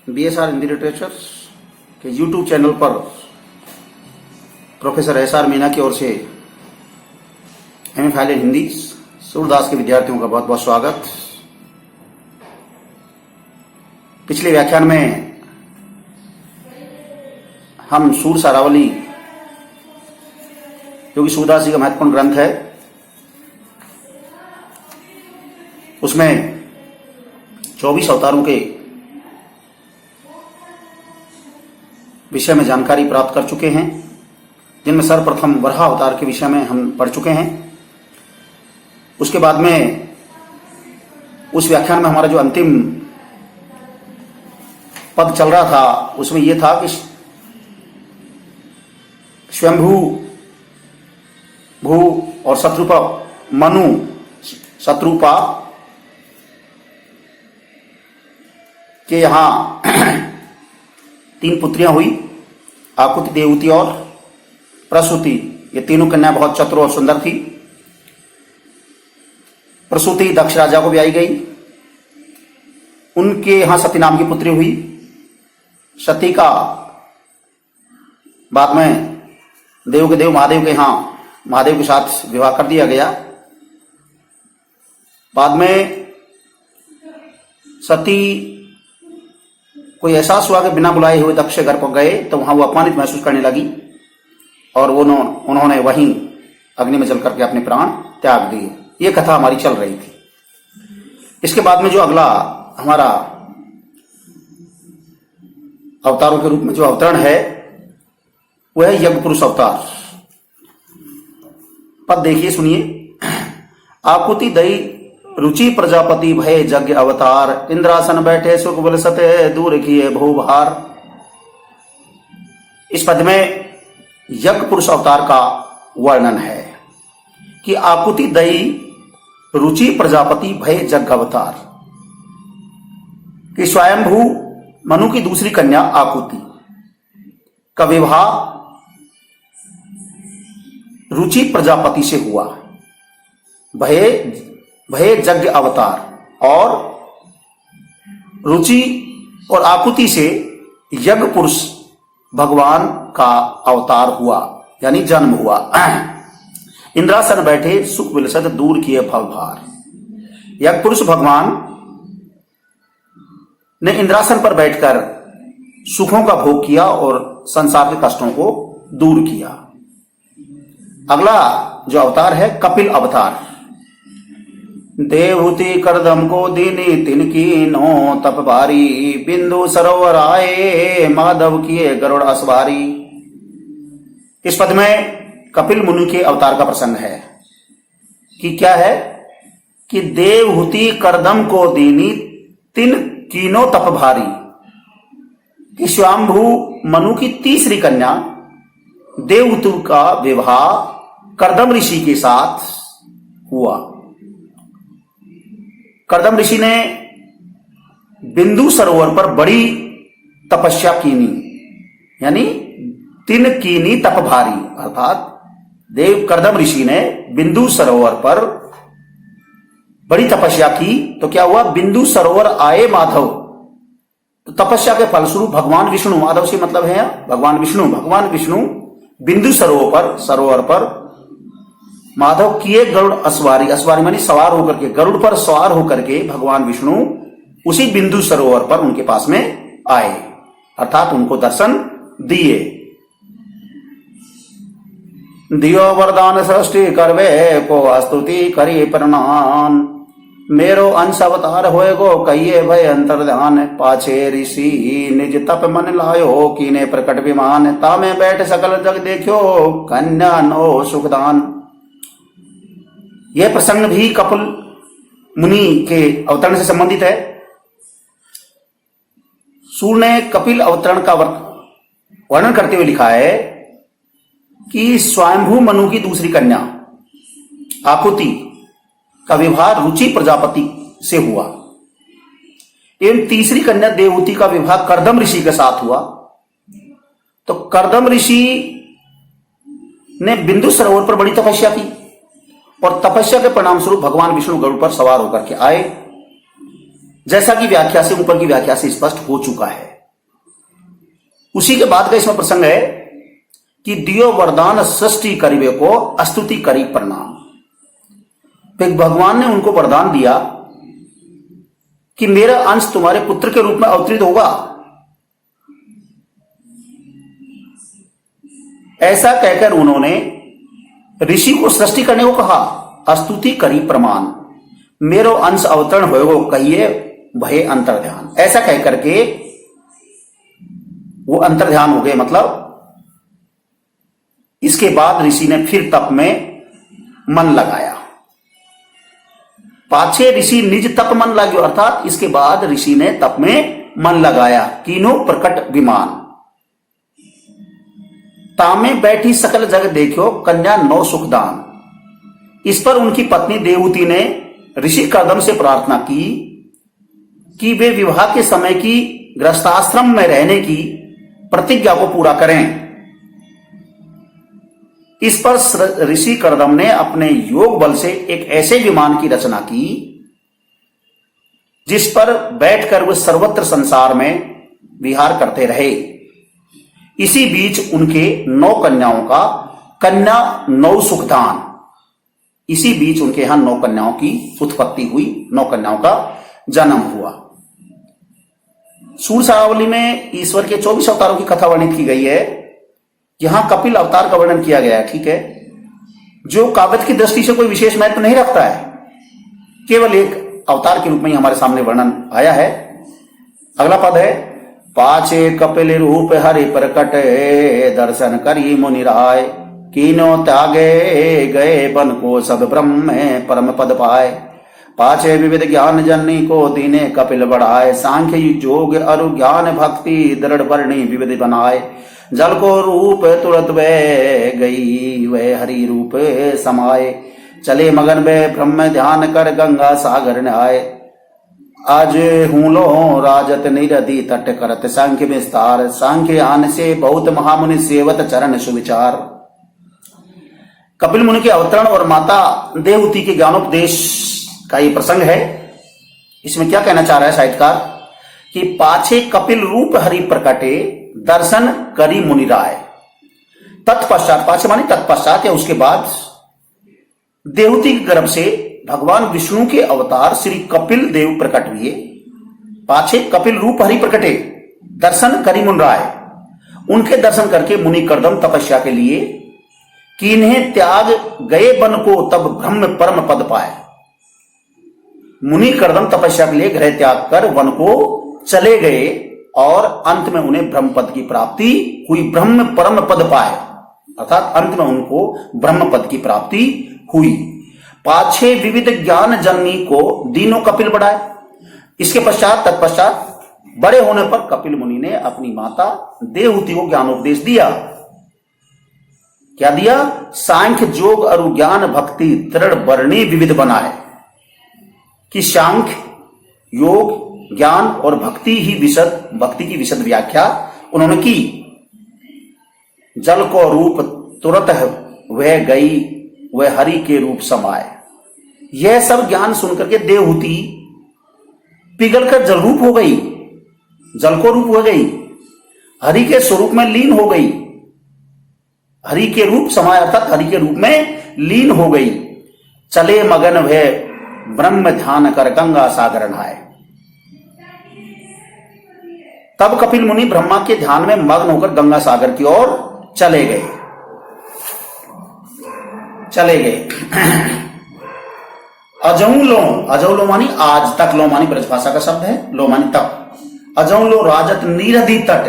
BSR Hindi literature के YouTube channel पर professor SR Meena की ओर से एमए इन हिंदी सूरदास के विद्यार्थियों का बहुत बहुत स्वागत। पिछले व्याख्यान में हम सूर सारावली जो कि सूरदास जी का महत्वपूर्ण ग्रंथ है उसमें 24 अवतारों के विषय में जानकारी प्राप्त कर चुके हैं, जिनमें सर्वप्रथम वराह अवतार के विषय में हम पढ़ चुके हैं। उसके बाद में उस व्याख्यान में हमारा जो अंतिम पद चल रहा था उसमें यह था कि स्वयंभू भू और शत्रुपा मनु शत्रुपा के यहां 3 पुत्रियां हुई, आकुति, देवहूति और प्रसूति। ये तीनों कन्या बहुत चतुर और सुंदर थी। प्रसूति दक्ष राजा को ब्याई गई, उनके यहां सती नाम की पुत्री हुई। सती का बाद में देव के देव महादेव के यहां महादेव के साथ विवाह कर दिया गया। बाद में सती कोई एहसास हुआ कि बिना बुलाए हुए दक्ष के घर पर गए तो वहां वो अपमानित महसूस करने लगी और उन्होंने वहीं अग्नि में जल करके अपने प्राण त्याग दिए। ये कथा हमारी चल रही थी। इसके बाद में जो अगला हमारा अवतारों के रूप में जो अवतरण है वह है यज्ञ पुरुष अवतार। पद देखिए, सुनिए। आकुति दई रुचि प्रजापति भय यज्ञ अवतार, इंद्रासन बैठे सुख बल सते दूर किए भूभार। इस पद में यज्ञ पुरुष अवतार का वर्णन है कि आकुति दई रुचि प्रजापति भय यज्ञ अवतार, कि स्वयंभू मनु की दूसरी कन्या आकुति का विवाह रुचि प्रजापति से हुआ। भय यज्ञ अवतार और रुचि और आकुति से यज्ञ पुरुष भगवान का अवतार हुआ, यानी जन्म हुआ। इंद्रासन बैठे सुख विलसत दूर किए भवभार। यज्ञ पुरुष भगवान ने इंद्रासन पर बैठकर सुखों का भोग किया और संसार के कष्टों को दूर किया। अगला जो अवतार है कपिल अवतार। देवहूति करदम को दीनी तिनकी नो तप भारी, बिंदु सरोवर आए माधव किए गरुड़ असवारी। इस पद में कपिल मुनि के अवतार का प्रसंग है कि क्या है कि देवहूति करदम को दीनी तिन कीनो तप भारी, कि स्वयंभू मनु की तीसरी कन्या देवहूति का विवाह करदम ऋषि के साथ हुआ। करदम ऋषि ने बिंदु सरोवर पर बड़ी तपस्या कीनी, यानी तिन कीनी तप भारी, अर्थात देव करदम ऋषि ने बिंदु सरोवर पर बड़ी तपस्या की। तो क्या हुआ, बिंदु सरोवर आए माधव। तो तपस्या के फलस्वरूप भगवान विष्णु, माधव से मतलब है भगवान विष्णु बिंदु सरोवर पर माधव किए गरुड़ असवारी। असवारी मानी सवार होकर के, गरुड़ पर सवार होकर के भगवान विष्णु उसी बिंदु सरोवर पर उनके पास में आए, अर्थात उनको दर्शन दिए। दियो वरदान सृष्टि करवे को स्तुति करी प्रणाम, मेरो अंश अवतार होए गो कहिए भय अंतर्ध्यान। पाछे ऋषि निज तप मन लायो कीने प्रकट विमान, तामे बैठ सकल जग देखियो कन्या नो सुखदान। यह प्रसंग भी कपिल मुनि के अवतरण से संबंधित है। सूर ने कपिल अवतरण का वर्णन करते हुए लिखा है कि स्वयंभू मनु की दूसरी कन्या आकुति का विवाह रुचि प्रजापति से हुआ एवं तीसरी कन्या देवहूति का विवाह करदम ऋषि के साथ हुआ। तो करदम ऋषि ने बिंदु सरोवर पर बड़ी तपस्या की और तपस्या के परिणाम स्वरूप भगवान विष्णु गरुड़ पर सवार होकर के आए, जैसा कि व्याख्या से ऊपर की व्याख्या से स्पष्ट हो चुका है। उसी के बाद का इसमें प्रसंग है कि दियो वरदान सृष्टि करीबे को स्तुति करी प्रणाम। तो भगवान ने उनको वरदान दिया कि मेरा अंश तुम्हारे पुत्र के रूप में अवतरित होगा। ऐसा कहकर उन्होंने ऋषि को सृष्टि करने को कहा। स्तुति करी प्रमाण, मेरो अंश अवतरण होएगो कहिए भय अंतर्ध्यान। ऐसा कहकर के वो अंतर्ध्यान हो गए। मतलब इसके बाद ऋषि ने फिर तप में मन लगाया। पाछे ऋषि निज तप मन लाग्यो, अर्थात इसके बाद ऋषि ने तप में मन लगाया। कीनो प्रकट विमान, तामे बैठी सकल जग देखियो कन्या नौ सुखदान। इस पर उनकी पत्नी देवहूति ने ऋषि कर्दम से प्रार्थना की कि वे विवाह के समय की गृहस्थाश्रम में रहने की प्रतिज्ञा को पूरा करें। इस पर ऋषि कर्दम ने अपने योग बल से एक ऐसे विमान की रचना की जिस पर बैठकर वे सर्वत्र संसार में विहार करते रहे। इसी बीच उनके 9 कन्याओं का कन्या 9 सुखदान, इसी बीच उनके यहां 9 कन्याओं की उत्पत्ति हुई, 9 कन्याओं का जन्म हुआ। सूर सावली में ईश्वर के 24 अवतारों की कथा वर्णित की गई है। यहां कपिल अवतार का वर्णन किया गया है, ठीक है, जो काव्य की दृष्टि से कोई विशेष महत्व नहीं रखता है, केवल एक अवतार के रूप में ही हमारे सामने वर्णन आया है। अगला पद है, पाछे कपिल रूप हरि प्रकट दर्शन करी मुनि राय, कीनो त्यागे गए बन को सब ब्रह्म में परम पद पाए। पाछे विविध ज्ञान जननी को दीने कपिल बढ़ाए, सांख्य जोग अरु ज्ञान भक्ति दृढ़ वर्णी विविध बनाए। जल को रूप तुरंत वह गई वह हरि रूप समाये, चले मगन वे ब्रह्म ध्यान कर गंगा सागर न आए। आज हूलो राजत निरधि तट करत सांख्य विस्तार, सांख्य आन से बहुत महामुनि सेवत चरण सुविचार। कपिल मुनि के अवतरण और माता देवहूति के ज्ञानोपदेश का ये प्रसंग है। इसमें क्या कहना चाह रहा है साहित्यकार कि पाछे कपिल रूप हरि प्रकटे दर्शन करी मुनि राय। तत्पश्चात, पाछे माने तत्पश्चात या उसके बाद, देवहूति के गर्भ से भगवान विष्णु के अवतार श्री कपिल देव प्रकट हुए। पाछे कपिल रूप हरि प्रकटे दर्शन करी मुनि राय, उनके दर्शन करके मुनि कर्दम तपस्या के लिए किन्हें त्याग गए बन को तब ब्रह्म परम पद पाए। मुनि कर्दम तपस्या के लिए गृह त्याग कर वन को चले गए और अंत में उन्हें ब्रह्म पद की प्राप्ति हुई, ब्रह्म परम पद पाए, अर्थात अंत में उनको ब्रह्म पद की प्राप्ति हुई। पाछे विविध ज्ञान जननी को दीनों कपिल बढ़ाए। इसके पश्चात तत्पश्चात बड़े होने पर कपिल मुनि ने अपनी माता देवहूति को ज्ञानोपदेश दिया। क्या दिया? सांख्य जोग और ज्ञान भक्ति दृढ़ वर्णी विविध बनाए, कि सांख्य योग ज्ञान और भक्ति ही भक्ति की विशद व्याख्या उन्होंने की। जल को रूप तुरंत वह गई वह हरि के रूप समाए। यह सब ज्ञान सुनकर के देवहूति पिघलकर जल रूप हो गई, जल को रूप हो गई, हरि के स्वरूप में लीन हो गई, हरि के रूप समाया अर्थात हरि के रूप में लीन हो गई। चले मगन भय ब्रह्म ध्यान कर गंगा सागर नहाए। तब कपिल मुनि ब्रह्मा के ध्यान में मग्न होकर गंगा सागर की ओर चले गए। अजौ लो मानी आज तक, लो मानी ब्रजभाषा का शब्द है, लो मानी तक। अजौ लो राजत निरधि तट,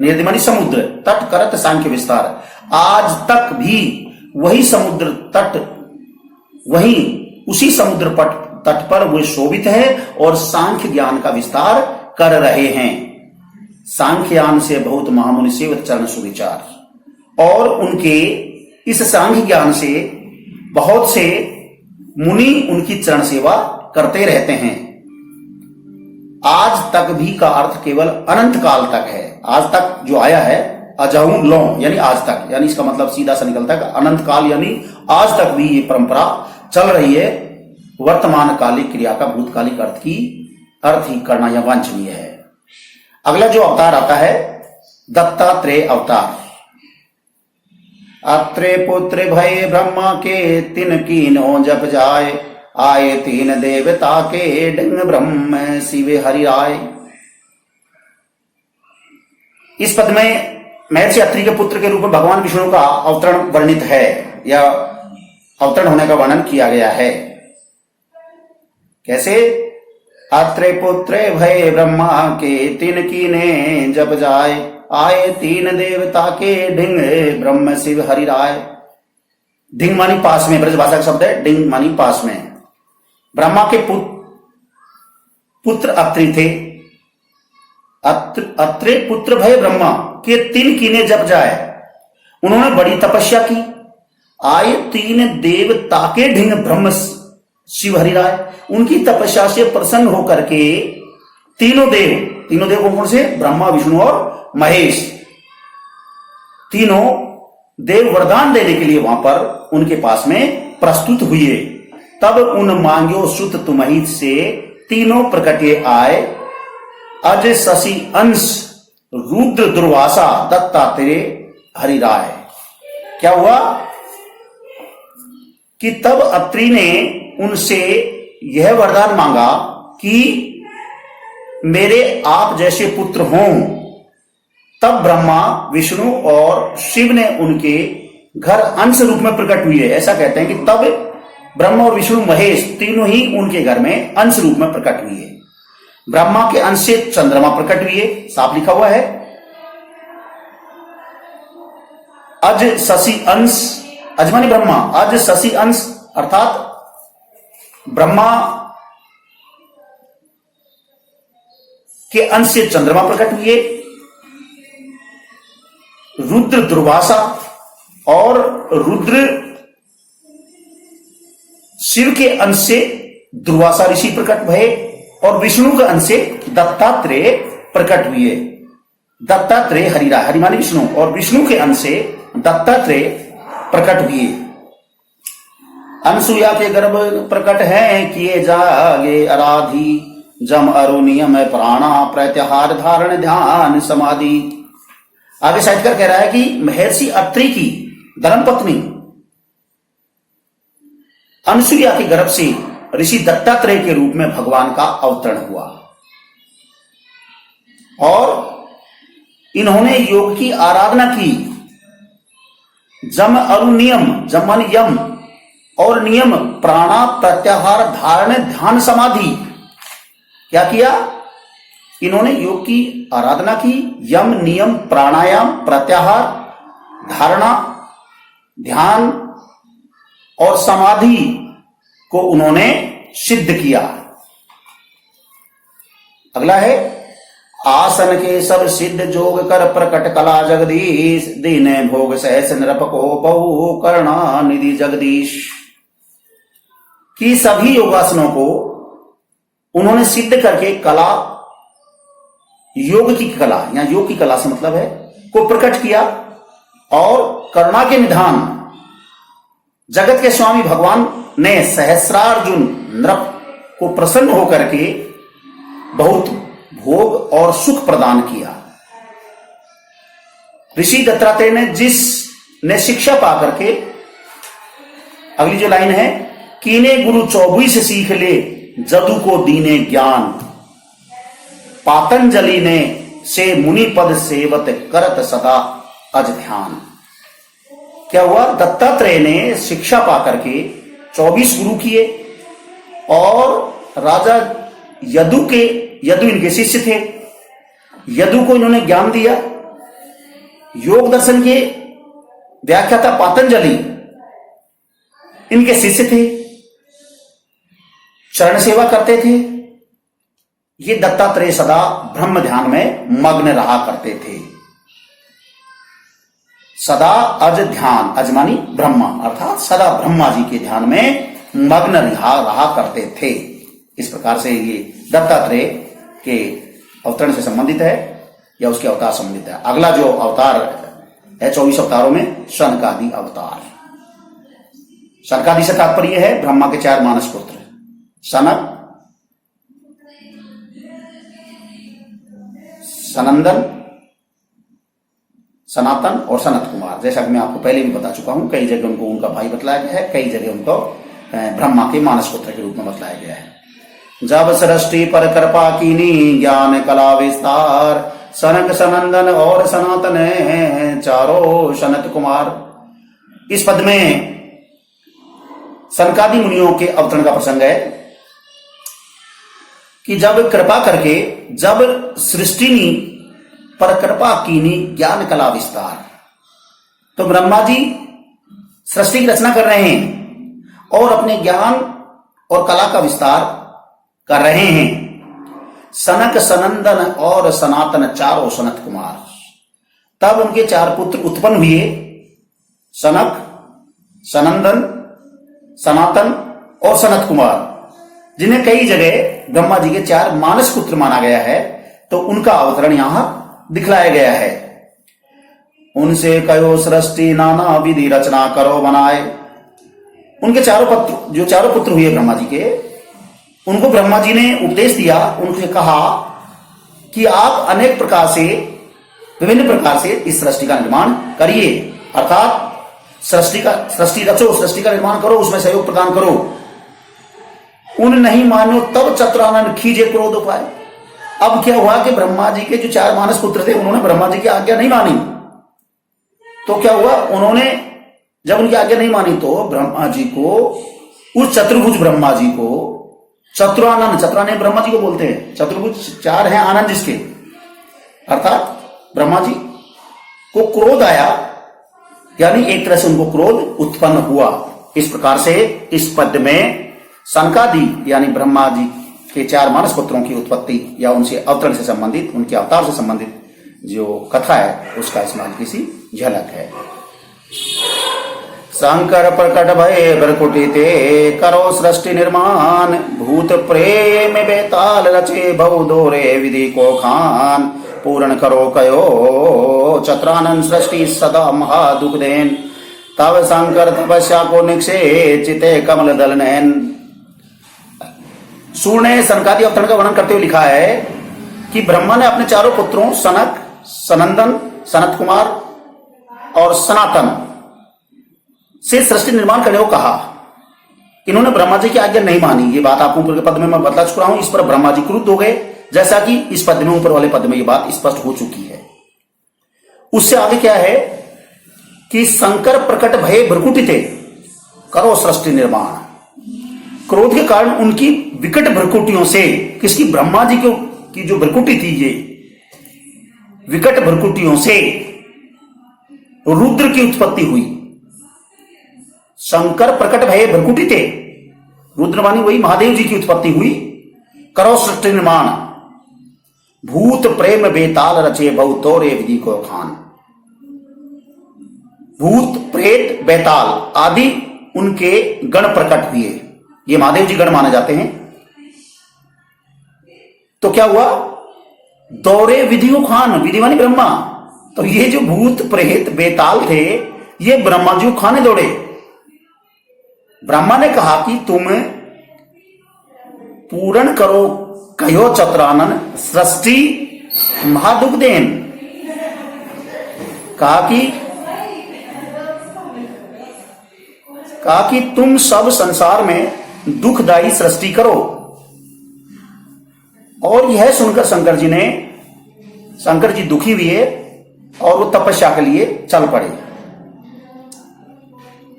निरधि मानी समुद्र, तट करत सांख्य विस्तार। आज तक भी वही समुद्र तट, वही उसी समुद्र तट पर वे शोभित है और सांख्य ज्ञान का विस्तार कर रहे हैं। सांख्यान से बहुत महामुनि सेवत चरण सुविचार। और उनके इस सांख्य ज्ञान से बहुत से मुनि उनकी चरण सेवा करते रहते हैं। आज तक भी का अर्थ केवल अनंत काल तक है। आज तक जो आया है अजहू लो यानी आज तक, यानी इसका मतलब सीधा सा निकलता है अनंत काल, यानी आज तक भी ये परंपरा चल रही है। वर्तमान कालिक क्रिया का भूतकालिक अर्थ ही करना यह वांछनीय है। अगला जो अवतार आता है दत्तात्रेय अवतार। अत्रे पुत्र भय ब्रह्मा के तिन कीनो जप जाय, आए तीन देवता के डिंग ब्रह्म शिव हरि राय। इस पद में महर्षि अत्रि के पुत्र के रूप में भगवान विष्णु का अवतरण वर्णित है, या अवतरण होने का वर्णन किया गया है। कैसे? अत्रे पुत्र भय ब्रह्मा के तिन कीने जप जाय, आए तीन देवता के ढिंग ब्रह्म शिव हरि राय। ढिंग मानी पास में, ब्रज भाषा का शब्द है ढिंग मानी पास में। ब्रह्मा के पुत्र अत्रि थे। अत्रे पुत्र भय ब्रह्मा के तीन कीने जप जाए, उन्होंने बड़ी तपस्या की। आए तीन देवता के ढिंग ब्रह्म शिव हरि राय, उनकी तपस्या से प्रसन्न होकर के तीनों देव कौन से? ब्रह्मा विष्णु और महेश, तीनों देव वरदान देने के लिए वहां पर उनके पास में प्रस्तुत हुए। तब उन मांग्यो सुत तुम्हित से तीनों प्रकटे आए, अज शशि अंश रुद्र दुर्वासा दत्तात्रेय हरि राय। क्या हुआ कि तब अत्रि ने उनसे यह वरदान मांगा कि मेरे आप जैसे पुत्र हों। तब ब्रह्मा विष्णु और शिव ने उनके घर अंश रूप में प्रकट हुए। ऐसा कहते हैं कि तब ब्रह्मा और विष्णु महेश तीनों ही उनके घर में अंश रूप में प्रकट हुए। ब्रह्मा के अंश से चंद्रमा प्रकट हुए, साफ लिखा हुआ है। अज शशि अंश, अजमानी ब्रह्मा, अज शशि अंश अर्थात ब्रह्मा के अंश से चंद्रमा प्रकट हुए। रुद्र दुर्वासा और रुद्र शिव के अंश से दुर्वासा ऋषि प्रकट भये, और विष्णु के अंश से दत्तात्रेय प्रकट हुए। दत्तात्रेय हरि राय, हरि माने विष्णु, और विष्णु के अंश से दत्तात्रेय प्रकट हुए। अनसुया के गर्भ प्रकट हैं किए जागे आराधी, जम अरु नियम प्राणा प्रत्याहार धारण ध्यान समाधि। आगे साहित्यकार कह रहा है कि महर्षि अत्रि की धर्मपत्नी अनसुया के गर्भ से ऋषि दत्तात्रेय के रूप में भगवान का अवतरण हुआ, और इन्होंने योग की आराधना की। जम अरु नियम, जम माने यम, और नियम प्राणा प्रत्याहार धारण ध्यान समाधि। क्या किया? इन्होंने योग की आराधना की। यम, नियम, प्राणायाम, प्रत्याहार, धारणा, ध्यान और समाधि को उन्होंने सिद्ध किया। अगला है, आसन के सब सिद्ध जोग कर प्रकट कला जगदीश, दीन भोग सहस नृप को बहु करुणा निधि जगदीश। कि सभी योगासनों को उन्होंने सिद्ध करके कला, योग की कला, या योग की कला से मतलब है, को प्रकट किया, और करुणा के निधान जगत के स्वामी भगवान ने सहस्रार्जुन नृप को प्रसन्न होकर के बहुत भोग और सुख प्रदान किया। ऋषि दत्तात्रेय ने जिसने शिक्षा पाकर के, अगली जो लाइन है, कीने गुरु 24 सीख ले जदु को दीने ज्ञान, पातंजलि ने से मुनि पद सेवत करत सदा अज ध्यान। क्या हुआ? दत्तात्रेय ने शिक्षा पाकर के 24 गुरु किए, और राजा यदु इनके शिष्य थे। यदु को इन्होंने ज्ञान दिया। योग दर्शन के व्याख्याता पातंजलि इनके शिष्य थे, चरण सेवा करते थे। ये दत्तात्रेय सदा ब्रह्म ध्यान में मग्न रहा करते थे। सदा अज ध्यान, अजमानी ब्रह्मा, अर्थात सदा ब्रह्मा जी के ध्यान में मग्न रहा करते थे। इस प्रकार से ये दत्तात्रेय के अवतरण से संबंधित है, या उसके अवतार संबंधित है। अगला जो अवतार है 24 अवतारों में, सनकादि अवतार। सनकादि से तात्पर्य है ब्रह्मा के 4 मानस पुत्र, सनक, सनंदन, सनातन और सनत कुमार। जैसा कि मैं आपको पहले भी बता चुका हूं, कई जगह उनको उनका भाई बतलाया गया है, कई जगह उनको ब्रह्मा के मानस पुत्र के रूप में बतलाया गया है। जब सृष्टि पर कृपा कीनी ज्ञान कला विस्तार, सनक सनंदन और सनातन चारों सनत कुमार। इस पद में सनकादि मुनियों के अवतरण का प्रसंग है कि जब कृपा करके, जब सृष्टि पर कृपा कीनी ज्ञान कला विस्तार, तो ब्रह्मा जी सृष्टि की रचना कर रहे हैं और अपने ज्ञान और कला का विस्तार कर रहे हैं। सनक सनंदन और सनातन चारों सनत कुमार, तब उनके 4 पुत्र उत्पन्न हुए, सनक, सनंदन, सनातन और सनत कुमार, जिन्हें कई जगह ब्रह्मा जी के 4 मानस पुत्र माना गया है। तो उनका अवतरण यहां दिखलाया गया है। उनसे कयो सृष्टि नाना विधि रचना करो बनाए। उनके चारों पुत्र हुए ब्रह्मा जी के, उनको ब्रह्मा जी ने उपदेश दिया, उनसे कहा कि आप अनेक प्रकार से, विभिन्न प्रकार से इस सृष्टि का निर्माण करिए, अर्थात सृष्टि रचो, सृष्टि का निर्माण करो, उसमें सहयोग प्रदान करो। उन नहीं मानो तब चतुरानन खींचे क्रोध उपाय। अब क्या हुआ कि ब्रह्मा जी के जो 4 मानस पुत्र थे, उन्होंने ब्रह्मा जी की आज्ञा नहीं मानी। तो क्या हुआ, उन्होंने जब उनकी आज्ञा नहीं मानी तो ब्रह्मा जी को, उस चतुर्भुज ब्रह्मा जी को, चतुरानन ब्रह्मा जी को बोलते हैं, चतुर्भुज 4 हैं आनंद जिसके, अर्थात ब्रह्मा जी को क्रोध आया, यानी एक तरह से उनको क्रोध उत्पन्न हुआ। इस प्रकार से इस पद में सनकादि यानी ब्रह्मा जी के 4 मानस पुत्रों की उत्पत्ति या उनसे अवतरण से संबंधित, उनके अवतार से संबंधित जो कथा है, उसका इसमें किसी झलक है। शंकर प्रकट भय भ्रकुटी ते, करो सृष्टि निर्माण, भूत प्रेम बेताल रचे बहु दोरे विधि को खान, पूर्ण करो कयो चतुरानन सृष्टि सदा महा दुख देन, तब शंकर तपस्या को निक्षे चिते कमल दल नैन। सूर ने सनकादि अवतरण का वर्णन करते हुए लिखा है कि ब्रह्मा ने अपने 4 पुत्रों सनक, सनंदन, सनत कुमार और सनातन से सृष्टि निर्माण करने को कहा। इन्होंने ब्रह्मा जी की आज्ञा नहीं मानी। ये बात आपको ऊपर के पद में मैं बता चुका हूं। इस पर ब्रह्मा जी क्रुद्ध हो गए, जैसा कि इस पद में, ऊपर वाले पद में ये बात स्पष्ट हो चुकी है। उससे आगे क्या है कि शंकर प्रकट भय भ्रकुटिते, करो सृष्टि निर्माण। क्रोध के कारण उनकी विकट भ्रकुटियों से, किसकी, ब्रह्मा जी की जो भ्रकुटी थी, ये विकट भ्रकुटियों से रुद्र की उत्पत्ति हुई। शंकर प्रकट भय भ्रकुटिते, रुद्र मानी वही महादेव जी की उत्पत्ति हुई। करो सृष्टि निर्माण, भूत प्रेम बेताल रचे बहु तोरे विधि को खान। भूत प्रेत बेताल आदि उनके गण प्रकट हुए, ये महादेव जी गण माने जाते हैं। तो क्या हुआ, दौरे विधियों खान, विधि मानी ब्रह्मा, तो ये जो भूत प्रेत बेताल थे, ये ब्रह्मा जी को खाने दौड़े। ब्रह्मा ने कहा कि तुम पूर्ण करो कहो चतुरानन सृष्टि महादुख देन। कहा कि तुम सब संसार में दुखदायी सृष्टि करो। और यह सुनकर शंकर जी दुखी हुए और वो तपस्या के लिए चल पड़े।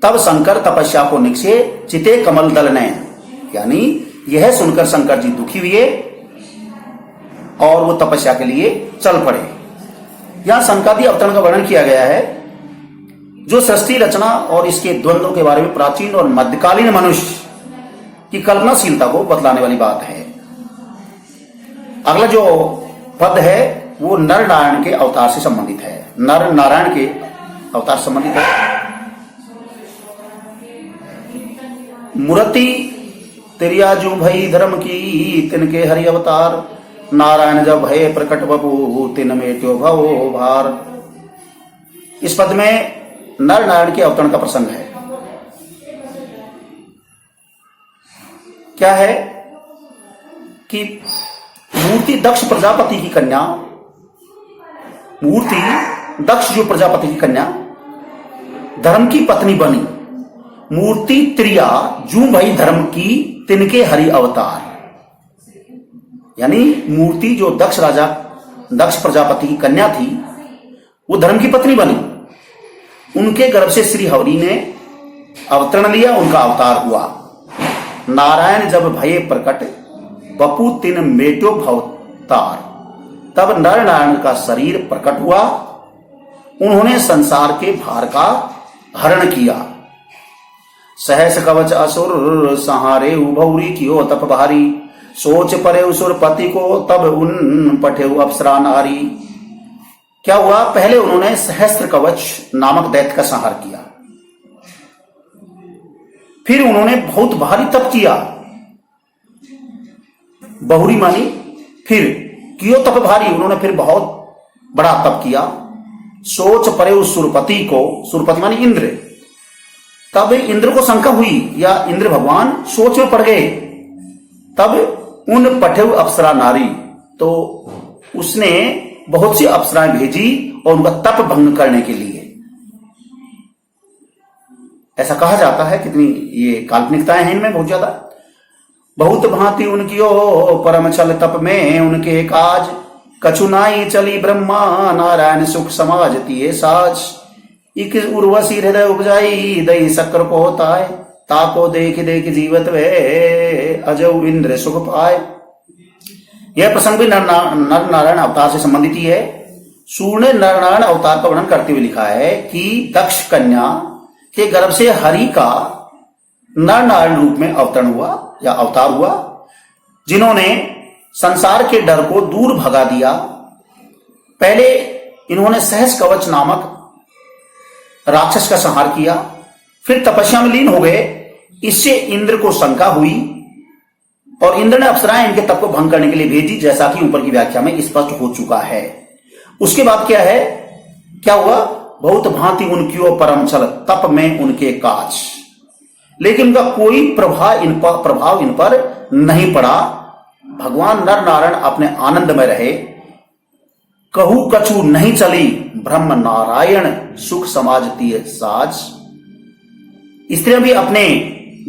तब शंकर तपस्या को निक्षे चिते कमल दल ने, यानी यह सुनकर शंकर जी दुखी हुए और वो तपस्या के लिए चल पड़े। यहां सनकादि अवतरण का वर्णन किया गया है, जो सृष्टि रचना और इसके द्वंद्वों के बारे में प्राचीन और मध्यकालीन मनुष्य की कल्पनाशीलता को बतलाने वाली बात है। अगला जो पद है वो नर नारायण के अवतार से संबंधित है। नर नारायण के अवतार से संबंधित है। मूर्ति तिरियाजू भई धर्म की, तिनके हरि अवतार, नारायण जब भय प्रकट बबू, तिन में त्यो भवो भार। इस पद में नर नारायण के अवतरण का प्रसंग है। क्या है कि मूर्ति दक्ष प्रजापति की कन्या मूर्ति दक्ष जो प्रजापति की कन्या धर्म की पत्नी बनी, मूर्ति त्रिया जू भई धर्म की तिनके हरि अवतार। यानी मूर्ति जो दक्ष प्रजापति की कन्या थी वो धर्म की पत्नी बनी, उनके गर्भ से श्री हरि ने अवतरण लिया, उनका अवतार हुआ। नारायण जब भये प्रकट बपू तिन मेटो भवतार, तब नर नारायण का शरीर प्रकट हुआ, उन्होंने संसार के भार का हरण किया। सहस कवच असुर सहारे उभौरी कियो तप भारी, सोच परे उसुर पति को तब उन पठे अप्सरा नारी। क्या हुआ? पहले उन्होंने सहस्त्र कवच नामक दैत्य का संहार किया, फिर उन्होंने बहुत भारी तप किया, बहुरी मानी, फिर कियो तप भारी, उन्होंने फिर बहुत बड़ा तप किया। सोच परे उस सुरपति को, सुरपति मानी इंद्र, तब इंद्र को शंका हुई या इंद्र भगवान सोच में पड़ गए, तब उन पठेव अप्सरा नारी, तो उसने बहुत सी अप्सराएं भेजी और उनका तप भंग करने के लिए। ऐसा कहा जाता है, कितनी ये काल्पनिकताएं हैं इनमें बहुत ज्यादा। बहुत भांति उनकी परम छल तप में उनके काज, कछुनाई चली ब्रह्मा नारायण सुख समाज तिये साज। इक उर्वशी हृदय उपजाई दई शक्र को होता है, ताको देख देख जीवत वे अजव इंद्र सुख पाए। यह प्रसंग भी नर नारायण अवतार से संबंधित ही है। सूर्य ने नर नारायण अवतार का वर्णन करते हुए लिखा है कि दक्ष कन्या के गर्भ से हरि का नर नारायण रूप में अवतरण हुआ या अवतार हुआ, जिन्होंने संसार के डर को दूर भगा दिया। पहले इन्होंने सहस कवच नामक राक्षस का संहार किया, फिर तपस्या में लीन हो गए। इससे इंद्र को शंका हुई और इंद्र ने अप्सराएं इनके तप को भंग करने के लिए भेजी, जैसा कि ऊपर की व्याख्या में स्पष्ट हो चुका है। उसके बाद क्या है, क्या हुआ? बहुत भांति उनकी परम छल तप में उनके काज, लेकिन उनका कोई प्रभाव इन पर नहीं पड़ा। भगवान नर नारायण अपने आनंद में रहे। कहू कछु नहीं चली ब्रह्म नारायण सुख समाज तिये साज। स्त्रियां भी अपने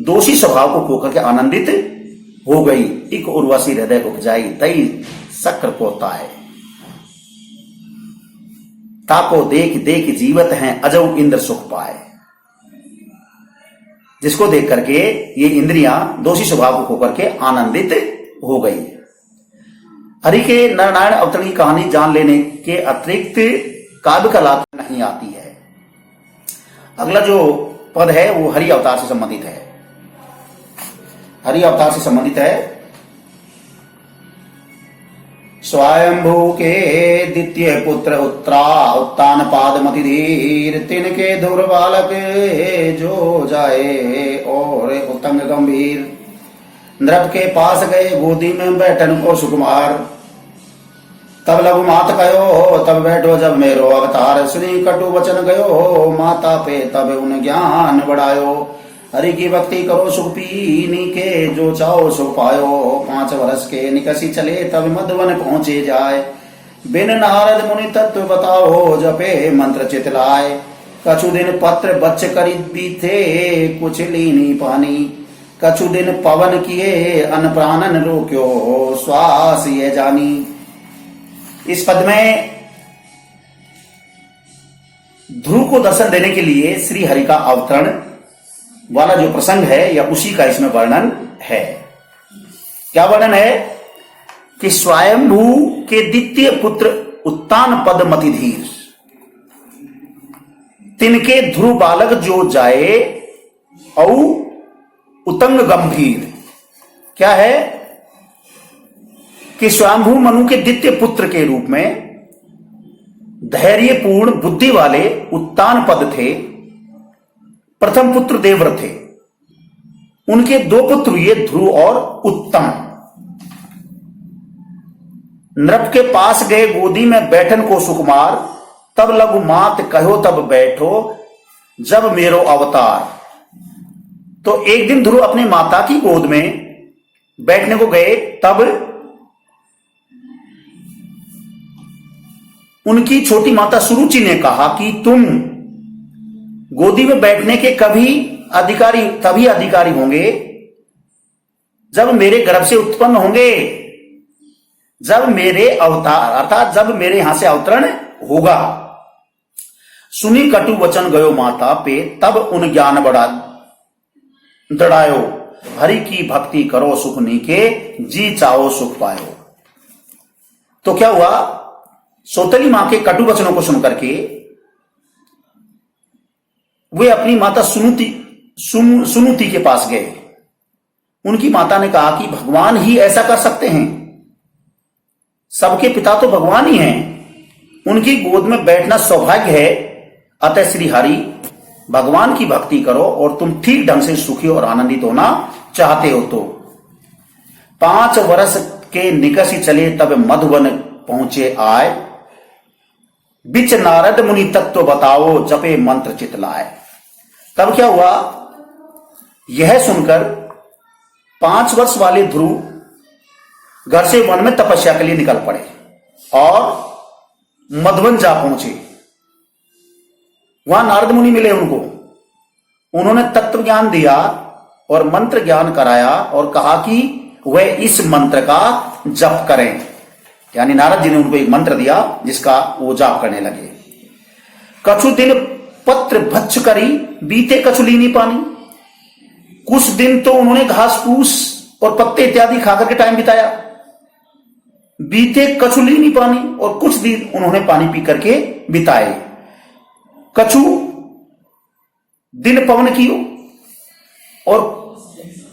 दोषी स्वभाव को खोकर के आनंदित हो गई। एक उर्वशी हृदय उपजाई दई शक्र पोता है, ताको देख देख जीवत हैं अजव इंद्र सुख पाए। जिसको देख करके ये इंद्रियां दोषी स्वभाव को खोकर के आनंदित हो गई। हरि के नर नारायण अवतरण की कहानी जान लेने के अतिरिक्त काव्य कला नहीं आती है। अगला जो पद है वो हरि अवतार से संबंधित है। हरि अवतार से संबंधित है। स्वयंभू के द्वितीय पुत्र उत्तान पाद मति धीर, तिनके धुर बालक जो जाए और उतंग गंभीर। नृप के पास गए गोदी में बैठन को सुकुमार, तब लघु मात कहो तब बैठो जब मेरो अवतार। सुनी कटु वचन गयो माता पे तब उन ज्ञान बढ़ायो। हरि की भक्ति करो सुख पीनी के जो चाहो सुख पायो। 5 वर्ष के निकसी चले तब मधुवन पहुंचे जाए। बिन नारद मुनि तत्व बताओ जपे मंत्र चितलाए। कछु दिन पत्र बच्च करी बीते कुछ लीनी पानी। कछु दिन पवन किए अन प्राणन रोक्यो श्वास ये जानी। इस पद में ध्रुव को दर्शन देने के लिए श्री हरि का अवतरण वाला जो प्रसंग है या उसी का इसमें वर्णन है। क्या वर्णन है कि स्वयंभू के द्वितीय पुत्र उत्तान पद मतिधीर, तिनके ध्रुव बालक जो जाए औ उतंग गंभीर। क्या है कि स्वयंभू मनु के द्वितीय पुत्र के रूप में धैर्यपूर्ण बुद्धि वाले उत्तान पद थे। प्रथम पुत्र देवव्रत थे, उनके 2 पुत्र हुए ध्रुव और उत्तम। नृप के पास गए गोदी में बैठन को सुकुमार, तब लघु मात कहो तब बैठो जब मेरो अवतार। तो एक दिन ध्रुव अपनी माता की गोद में बैठने को गए, तब उनकी छोटी माता सुरुचि ने कहा कि तुम गोदी में बैठने के तभी अधिकारी होंगे जब मेरे गर्भ से उत्पन्न होंगे, जब मेरे अवतार अर्थात जब मेरे यहां से अवतरण होगा। सुनी कटु वचन गयो माता पे, तब उन ज्ञान बढ़ा दड़ायो, हरि की भक्ति करो सुख नीके, जी चाहो सुख पायो। तो क्या हुआ, सौतेली मां के कटु वचनों को सुनकर के वे अपनी माता सुनुति के पास गए। उनकी माता ने कहा कि भगवान ही ऐसा कर सकते हैं, सबके पिता तो भगवान ही हैं, उनकी गोद में बैठना सौभाग्य है। अतः श्री हरि भगवान की भक्ति करो और तुम ठीक ढंग से सुखी और आनंदित होना चाहते हो तो। 5 वर्ष के निकष चले तब मधुवन पहुंचे आए, बिच नारद मुनि तत्व बताओ, जपे मंत्र चित लाए। तब क्या हुआ, यह सुनकर 5 वर्ष वाले ध्रुव घर से वन में तपस्या के लिए निकल पड़े और मधुवन जा पहुंचे। वहां नारद मुनि मिले उनको, उन्होंने तत्व ज्ञान दिया और मंत्र ज्ञान कराया और कहा कि वह इस मंत्र का जप करें। यानी नारद जी ने उनको एक मंत्र दिया जिसका वो जाप करने लगे। कछु दिन पत्र भच्छ करी, बीते कछु लीनी पानी। कुछ दिन तो उन्होंने घास फूस और पत्ते इत्यादि खाकर के टाइम बिताया, बीते कछु लीनी पानी, और कुछ दिन उन्होंने पानी पी करके बिताए। कछु दिन पवन कियो, और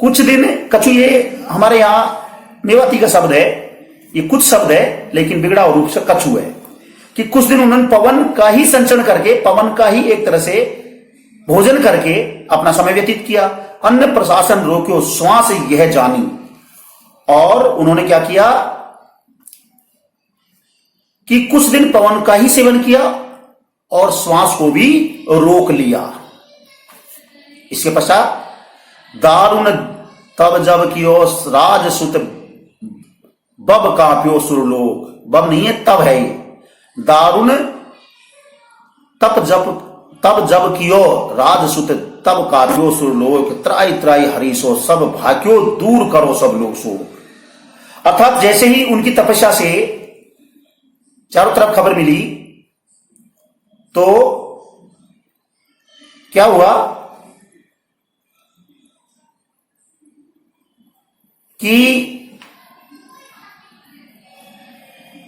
कुछ दिन, कछु ये हमारे यहां मेवाती का शब्द है, ये कुछ शब्द है लेकिन बिगड़ा रूप से कछु है, कि कुछ दिन उन्होंने पवन का ही संचरण करके, पवन का ही एक तरह से भोजन करके अपना समय व्यतीत किया। अन्न प्रशासन रोक्यो, श्वास यह जानी। और उन्होंने क्या किया कि कुछ दिन पवन का ही सेवन किया और श्वास को भी रोक लिया। इसके पश्चात दारुण तब जब कियो राजसुत बब काप्यो सुरलोक। बब नहीं है, तब है ये। दारुण तब जब कियो राजसुत तब काप्यो सुरलोक, त्राई त्राई हरीशो सब भाक्यो, दूर करो सब लोग सो। अर्थात जैसे ही उनकी तपस्या से चारों तरफ खबर मिली तो क्या हुआ कि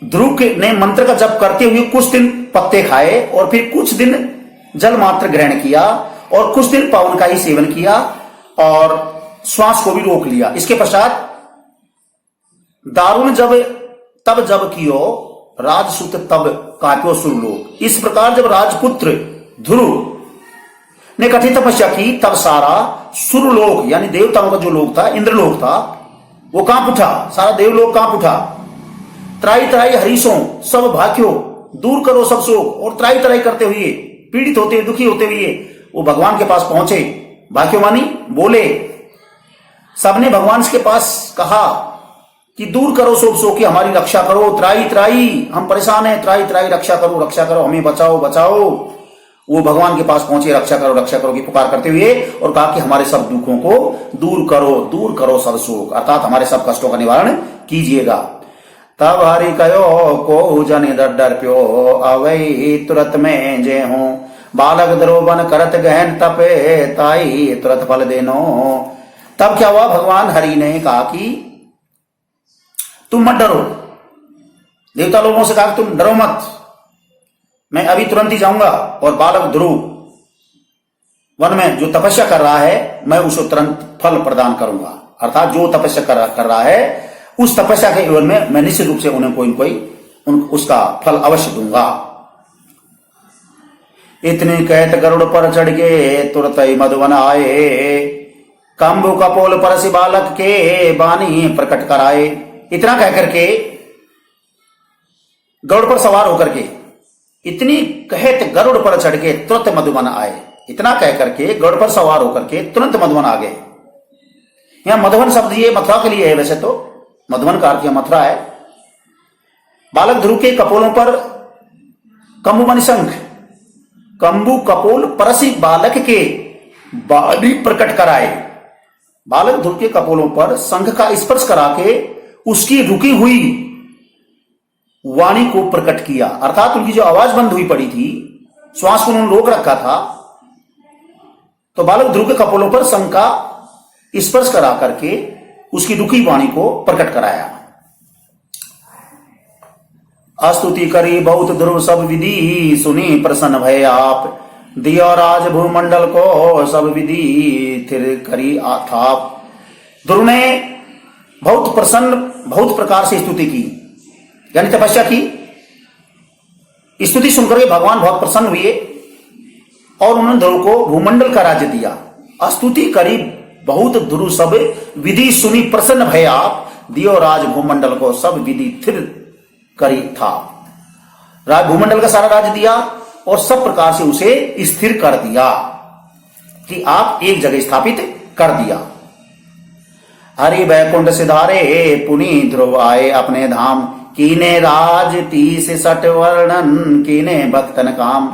ध्रुव ने मंत्र का जप करते हुए कुछ दिन पत्ते खाए और फिर कुछ दिन जल मात्र ग्रहण किया और कुछ दिन पवन का ही सेवन किया और श्वास को भी रोक लिया। इसके पश्चात दारुण तब जब कियो राजसुत तब काप्यो सुरलोक। इस प्रकार जब राजपुत्र ध्रुव ने कठिन तपस्या की तब सारा सुरलोक यानी देवताओं का जो लोक था, इंद्रलोक था, वो कांप उठा, सारा देवलोक कांप उठा। त्राई त्राई हरीशों सब भाक्यो, दूर करो सब शोक। और त्राई त्राई करते हुए, पीड़ित होते हुए, दुखी होते हुए वो भगवान के पास पहुंचे। भाक्यो मानी बोले, सबने भगवान के पास कहा कि दूर करो शोक शोक की, हमारी रक्षा करो, त्राई त्राई हम परेशान हैं, त्राई त्राई रक्षा करो, हमें बचाओ बचाओ। वो भगवान के पास पहुंचे, रक्षा करो की पुकार करते हुए, और कहा कि हमारे सब दुखों को दूर करो सब शोक, अर्थात हमारे सब कष्टों का निवारण कीजिएगा। तब हरि कयो को जन डर प्यो, अवै तुरत में जे हूं, बालक द्रोबन करत गहन तपे, ताई तुरत फल देनो। तब क्या हुआ, भगवान हरि ने कहा कि तुम मत डरो। देवता लोगों से कहा तुम डरो मत, मैं अभी तुरंत ही जाऊंगा और बालक ध्रुव वन में जो तपस्या कर रहा है मैं उसको तुरंत फल प्रदान करूंगा। अर्थात जो तपस्या कर रहा है उस तपस्या के एवं में मैं निश्चित रूप से उन्हें कोई उसका फल अवश्य दूंगा। इतने कहत गरुड़ पर चढ़ के तुरंत ही मधुवन आए, कंबु कपोल परसि बालक के बानी प्रकट कराए। इतना कहकर के गरुड़ पर सवार होकर के, इतनी कहत गरुड़ पर चढ़ के तुरंत मधुवन आए। इतना कहकर के गरुड़ पर सवार होकर के तुरंत मधुवन आ गए। यहां मधुवन शब्द ये मथुरा के लिए है, वैसे तो मधुवन का अर्थ यह मथुरा है। बालक ध्रुव के कपोलों पर कंबु मानी शंख, कंबु कपोल परसी बालक के बाली प्रकट कराए। बालक ध्रुव के कपोलों पर शंख का स्पर्श करा के उसकी रुकी हुई वाणी को प्रकट किया, अर्थात उनकी जो आवाज बंद हुई पड़ी थी, श्वास को उन्होंने रोक रखा था, तो बालक ध्रुव के कपोलों पर शंख का स्पर्श करा करके उसकी रुकी वाणी को प्रकट कराया। स्तुति करी बहुत ध्रुव सब विधि, सुनी प्रसन्न भय आप, दिया राज भूमंडल को सब विधि थिर करी आथाप। ध्रुव ने बहुत प्रसन्न, बहुत प्रकार से स्तुति की, यानी तपस्या की। स्तुति सुनकर के भगवान बहुत प्रसन्न हुए और उन्होंने ध्रुव को भूमंडल का राज्य दिया। स्तुति करी बहुत ध्रुव सब विधि, सुनी प्रसन्न भय आप, दियो राज भूमंडल को सब विधि थिर करी था। राज भूमंडल का सारा राज्य दिया और सब प्रकार से उसे स्थिर कर दिया कि आप एक जगह स्थापित कर दिया। हरि बैकुंठ सिधारे पुनि ध्रुव आए अपने धाम, कीने राज 30 वर्णन कीने भक्तन काम।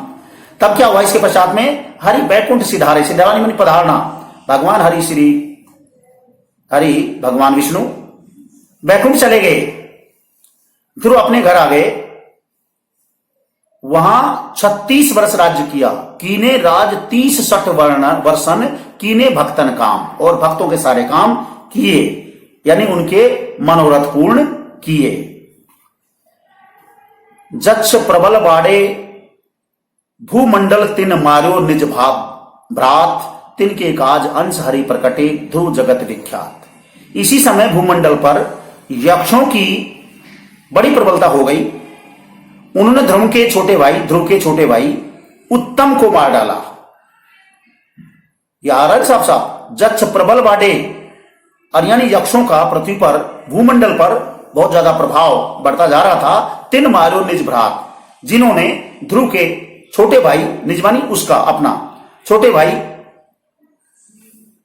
तब क्या हुआ इसके पश्चात में? हरि बैकुंठ सिधारे, सिधारानी मानी पधारना। भगवान हरि श्री हरि भगवान विष्णु बैकुंठ चले गए, ध्रुव अपने घर आ गए, वहां 36 वर्ष राज्य किया। कीने राज 30 वर्षन कीने भक्तन काम, और भक्तों के सारे काम किए, यानी उनके मनोरथ पूर्ण किए। जक्ष प्रबल बाड़े भूमंडल तिन मार्यो निज भाव भ्रात, तिनके काज अंश हरि प्रकटे ध्रुव जगत विख्यात। इसी समय भूमंडल पर यक्षों की बड़ी प्रबलता हो गई। उन्होंने ध्रुव के छोटे भाई उत्तम को मार डाला। यह आ रहा है साफ साफ, जक्ष प्रबल बाड़े, और यानी यक्षों का पृथ्वी पर भूमंडल पर बहुत ज्यादा प्रभाव बढ़ता जा रहा था। तिन मार्यो निज भ्रात, जिन्होंने ध्रुव के छोटे भाई, निज मानी उसका अपना छोटे भाई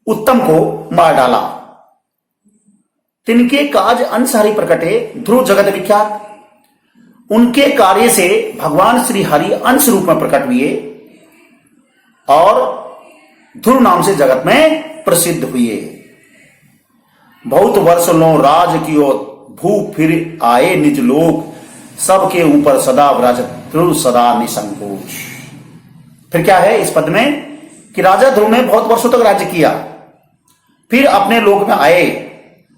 उत्तम को मार डाला। तिनके काज अंश हरि प्रकटे ध्रुव जगत विख्यात, उनके कार्य से भगवान श्री हरि अंश रूप में प्रकट हुए और ध्रुव नाम से जगत में प्रसिद्ध हुए। बहुत वर्ष लो राज कियो भू फिर आए निज लोक, सबके ऊपर सदा व्रज ध्रुव सदा निसंकोच। फिर क्या है इस पद में कि राजा ध्रुव ने बहुत वर्षों तक राज्य किया, फिर अपने लोक में आए।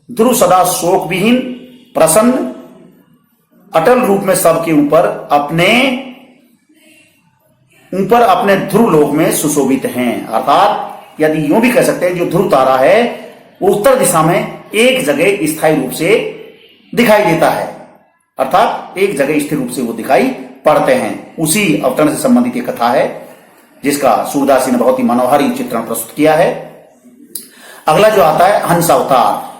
ध्रुव सदा शोक विहीन, प्रसन्न, अटल रूप में सबके ऊपर अपने ध्रुव लोक में सुशोभित हैं। अर्थात यदि यूं भी कह सकते हैं, जो ध्रुव तारा है वो उत्तर दिशा में एक जगह स्थायी रूप से दिखाई देता है, अर्थात एक जगह स्थिर रूप से वो दिखाई पड़ते हैं। उसी अवतरण से संबंधित एक कथा है जिसका सूरदास जी ने बहुत ही मनोहारी चित्रण प्रस्तुत किया है। अगला जो आता है हंस अवतार।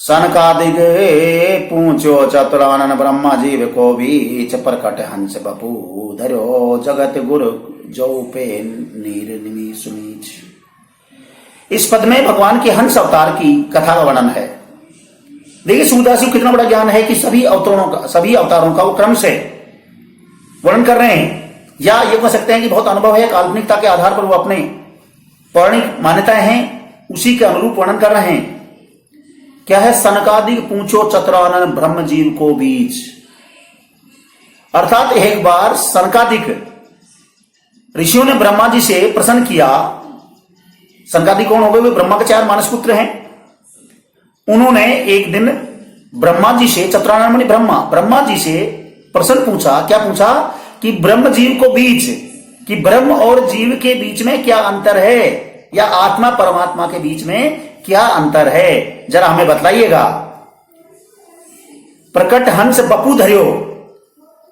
सनकादिक पूछो चतुरानन ब्रह्मा जीव को बीच प्रकट हंस बपू, धरो जगत गुरु जो पे नीर निमी सुनीच। इस पद में भगवान के हंस अवतार की कथा का वर्णन है। देखिए सूरदास जी को कितना बड़ा ज्ञान है कि सभी अवतारों का वो क्रम से वर्णन कर रहे हैं, या ये कह सकते हैं कि बहुत अनुभव है, काल्पनिकता के आधार पर वो अपने पौराणिक मान्यताएं हैं उसी के अनुरूप वर्णन कर रहे हैं। क्या है? सनकादिक पूछो चतुरानन ब्रह्म जीव को बीच, अर्थात एक बार सनकादिक ऋषियों ने ब्रह्मा जी से प्रश्न किया। सनकादिक कौन हो गए? वे ब्रह्मा के 4 मानस पुत्र हैं। उन्होंने एक दिन ब्रह्मा जी से, चतुरानन माने ब्रह्मा जी से प्रश्न पूछा। क्या पूछा? कि ब्रह्म जीव को बीच, कि ब्रह्म और जीव के बीच में क्या अंतर है, या आत्मा परमात्मा के बीच में क्या अंतर है, जरा हमें बतलाइएगा। प्रकट हंस बपू धर्यो,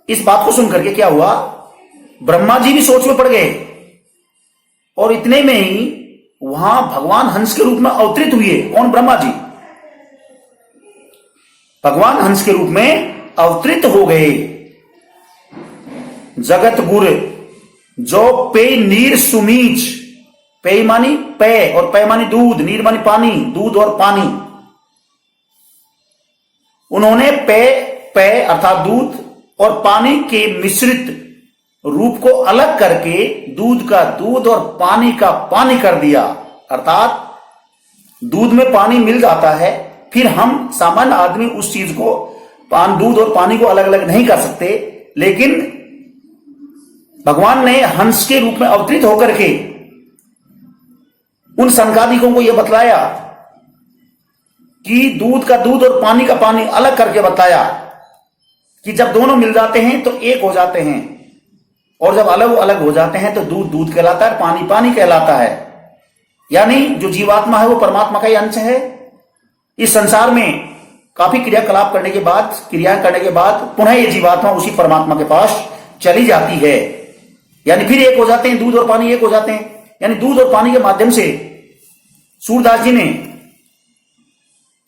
इस बात को सुनकर के क्या हुआ? ब्रह्मा जी भी सोच में पड़ गए और इतने में ही वहां भगवान हंस के रूप में अवतरित हुए। कौन? ब्रह्मा जी भगवान हंस के रूप में अवतरित हो गए। जगत गुर जो पे नीर सुमीच, पे मानी पे और पे मानी दूध, नीर मानी पानी, दूध और पानी। उन्होंने पे अर्थात दूध और पानी के मिश्रित रूप को अलग करके दूध का दूध और पानी का पानी कर दिया। अर्थात दूध में पानी मिल जाता है, फिर हम सामान्य आदमी उस चीज को दूध और पानी को अलग अलग नहीं कर सकते, लेकिन भगवान ने हंस के रूप में अवतरित होकर के उन संकादिकों को यह बतलाया कि दूध का दूध और पानी का पानी अलग करके बताया कि जब दोनों मिल जाते हैं तो एक हो जाते हैं, और जब अलग अलग हो जाते हैं तो दूध दूध कहलाता है, पानी पानी कहलाता है। यानी जो जीवात्मा है वो परमात्मा का ही अंश है। इस संसार में काफी क्रियाकलाप करने के बाद, क्रियाएं करने के बाद पुनः ये जीवात्मा उसी परमात्मा के पास चली जाती है, यानी फिर एक हो जाते हैं, दूध और पानी एक हो जाते हैं। यानी दूध और पानी के माध्यम से सूरदास जी ने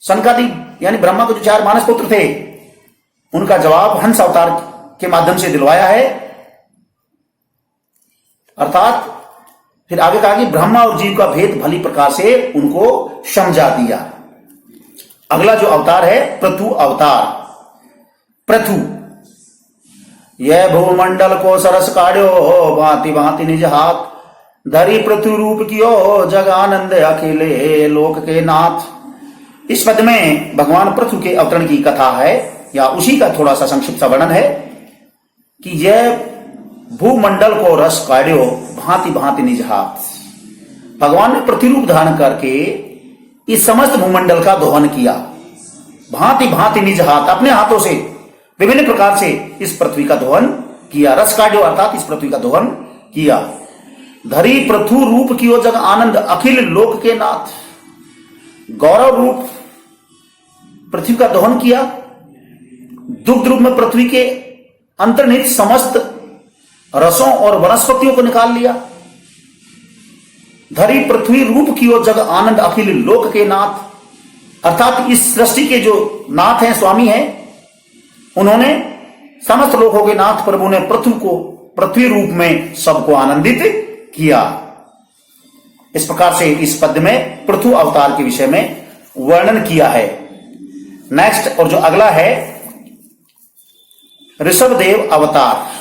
संकादिक यानी ब्रह्मा के जो 4 मानस पुत्र थे उनका जवाब हंस अवतार के माध्यम से दिलवाया है। अर्थात फिर आगे कहा कि ब्रह्मा और जीव का भेद भली प्रकार से उनको समझा दिया। अगला जो अवतार है पृथु अवतार। पृथु यह भूमंडल को सरस काढ़ो, भांति भांति निज हाथ, धरी पृथु रूप कियो, जग आनंद अकेले लोक के नाथ। इस पद में भगवान पृथु के अवतरण की कथा है, या उसी का थोड़ा सा संक्षिप्त वर्णन है कि यह भूमंडल को रस काढ़ो, भांति भांति निज हाथ। भगवान ने प्रतिरूप धारण करके इस समस्त भूमंडल का दोहन किया। भांति भांति निज हाथ, अपने हाथों से विभिन्न प्रकार से इस पृथ्वी का दोहन किया। रस काढ़ो अर्थात इस पृथ्वी का दोहन किया। धरी पृथु रूप कियो, जग आनंद अखिल लोक के नाथ। गौरव रूप पृथ्वी का दोहन किया। दुग्ध रूप में पृथ्वी के अंतर्निहित समस्त रसों और वनस्पतियों को निकाल लिया। धरी पृथ्वी रूप कियो, जग आनंद अखिल लोक के नाथ। अर्थात इस सृष्टि के जो नाथ हैं, स्वामी हैं, उन्होंने समस्त लोकों के नाथ प्रभु ने पृथ्वी को पृथ्वी रूप में सबको आनंदित किया। इस प्रकार से इस पद में पृथु अवतार के विषय में वर्णन किया है। नेक्स्ट और जो अगला है ऋषभदेव अवतार।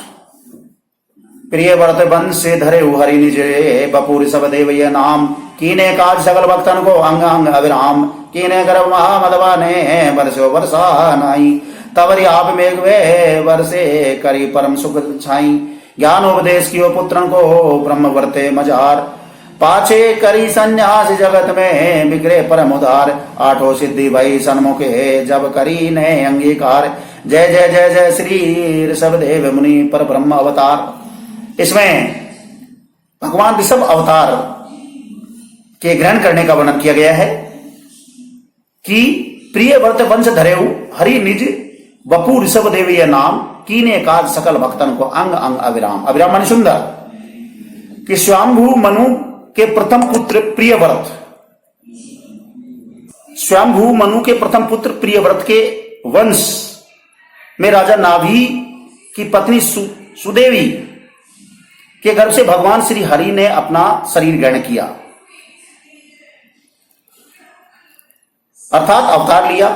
प्रिय व्रत वंश से धरे हरि निजे, बपू ऋषभदेव ये नाम, कीने काज सकल भक्तन को अंग अंग अविराम। कीने गर्भ महामदवा ने वर्षो वर्षा नाई, तवरी आप मेघ वे वर्षे करी परम सुख छाई। ज्ञान उपदेश कियो पुत्रन को ब्रह्म वर्ते मजार, पाछे करी संन्यास जगत में बिगड़े परम उदार। आठों सिद्धि भई सन्मुखे, जब करी ने अंगीकार। जय जय जय जय श्री ऋषभदेव मुनि पर ब्रह्म अवतार। इसमें भगवान ऋषभ अवतार के ग्रहण करने का वर्णन किया गया है कि प्रिय व्रत वंश धरेऊ हरि निज, बपू ऋषभदेव ये नाम, कीने काज सकल भक्तन को अंग अंग अविराम। अविराम माने सुंदर। कि स्वयंभू मनु के प्रथम पुत्र प्रियव्रत, स्वयंभू मनु के प्रथम पुत्र प्रियव्रत के वंश में राजा नाभि की पत्नी सुदेवी के गर्भ से भगवान श्री हरि ने अपना शरीर ग्रहण किया, अर्थात अवतार लिया।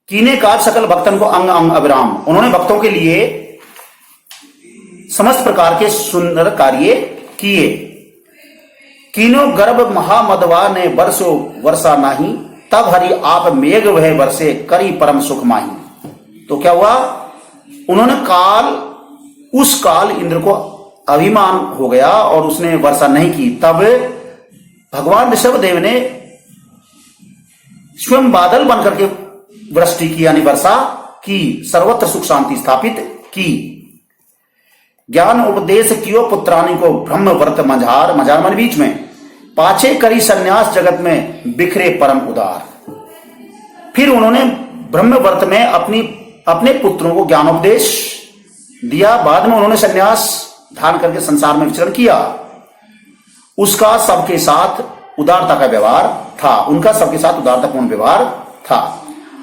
कीने काज सकल भक्तन को अंग अंग अविराम। उन्होंने भक्तों के लिए समस्त प्रकार के सुंदर कार्य किए। कीनो गर्भ महामदवा ने वर्षो वर्षा नाही, तब हरि आप मेघ वह वर्षे करी परम सुख माही। तो क्या हुआ, उन्होंने उस काल इंद्र को अभिमान हो गया और उसने वर्षा नहीं की। तब भगवान ऋषभदेव ने स्वयं बादल बनकर के वृष्टि की, यानी वर्षा की, सर्वत्र सुख शांति स्थापित की। ज्ञान उपदेश कियो पुत्रानी को ब्रह्म व्रत मझार, मझार मन बीच में, पाछे करी सन्यास जगत में बिखरे परम उदार। फिर उन्होंने ब्रह्म व्रत में अपने पुत्रों को ज्ञानोपदेश दिया। बाद में उन्होंने सन्यास धारण करके संसार में विचरण किया। उसका सबके साथ उदारता का व्यवहार था, उनका सबके साथ उदारतापूर्ण व्यवहार था।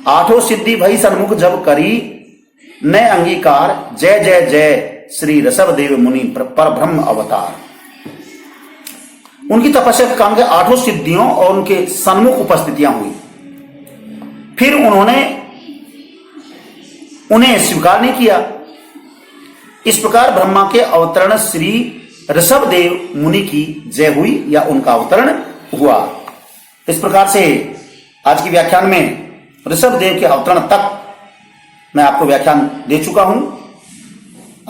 आठों सिद्धि भई सन्मुख जब करी न अंगीकार, जय जय जय श्री ऋषभदेव मुनि पर ब्रह्म अवतार। उनकी तपस्या के काम के 8 सिद्धियों और उनके सन्मुख उपस्थितियां हुई। फिर उन्होंने उन्हें स्वीकार नहीं किया। इस प्रकार ब्रह्मा के अवतरण श्री ऋषभदेव मुनि की जय हुई या उनका अवतरण हुआ। इस प्रकार से आज के व्याख्यान में ऋषभदेव के अवतरण तक मैं आपको व्याख्यान दे चुका हूं।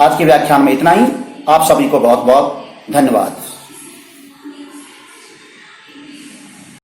आज के व्याख्यान में इतना ही। आप सभी को बहुत बहुत धन्यवाद।